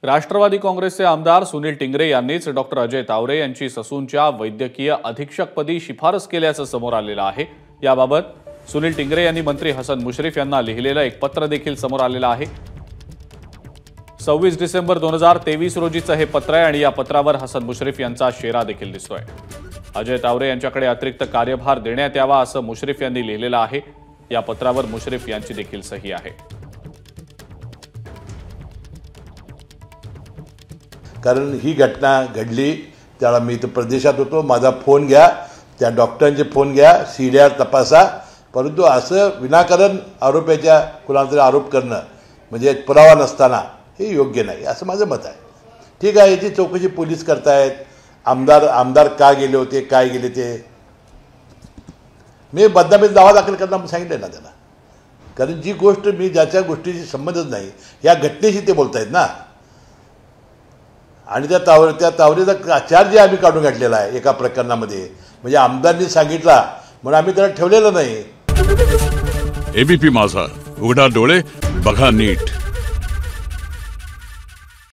राष्ट्रवादी काँग्रेसचे आमदार सुनील टिंगरे यांनीच डॉक्टर अजय तावरे यांची ससूनच्या वैद्यकीय अधीक्षकपदी शिफारस केल्याचं समोर आलेलं आहे। याबाबत सुनील टिंगरे यांनी मंत्री हसन मुश्रीफ यांना लिहिलेलं एक पत्र देखील समोर आलेलं आहे। 26 डिसेंबर 2023 रोजीचं हे पत्र आहे आणि या पत्रावर हसन मुश्रीफ यांचा शेरा देखील दिसतोय। अजय तावरे यांच्याकडे अतिरिक्त कार्यभार देण्यात यावा असं मुश्रीफ यांनी लिहिलेलं आहे। या पत्रावर मुश्रीफ यांची देखील सही आहे। कारण ही घटना घडली त्याला मी इथं प्रदेशात होतो। माझा फोन घ्या, त्या डॉक्टरांचे फोन घ्या, सीडीआर तपासा, परंतु असं विनाकारण आरोपाच्या कुणाला आरोप करणं म्हणजे पुरावा नसताना हे योग्य नाही असं माझं मत आहे। ठीक आहे, याची चौकशी पोलीस करतायत। आमदार का गेले होते, काय गेले ते मी बदनामीचा दावा दाखल करणार सांगितलं ना त्याला। कारण जी गोष्ट मी ज्याच्या गोष्टीशी संबंधच नाही या घटनेशी ते बोलतायत ना। आणि त्या तावरेचा चार्ज आम्ही काढून घातलेला आहे एका प्रकरणामध्ये, म्हणजे आमदारांनी सांगितला म्हणून आम्ही त्याला ठेवलेलं नाही। एबीपी माझा, उघडा डोळे बघा नीट।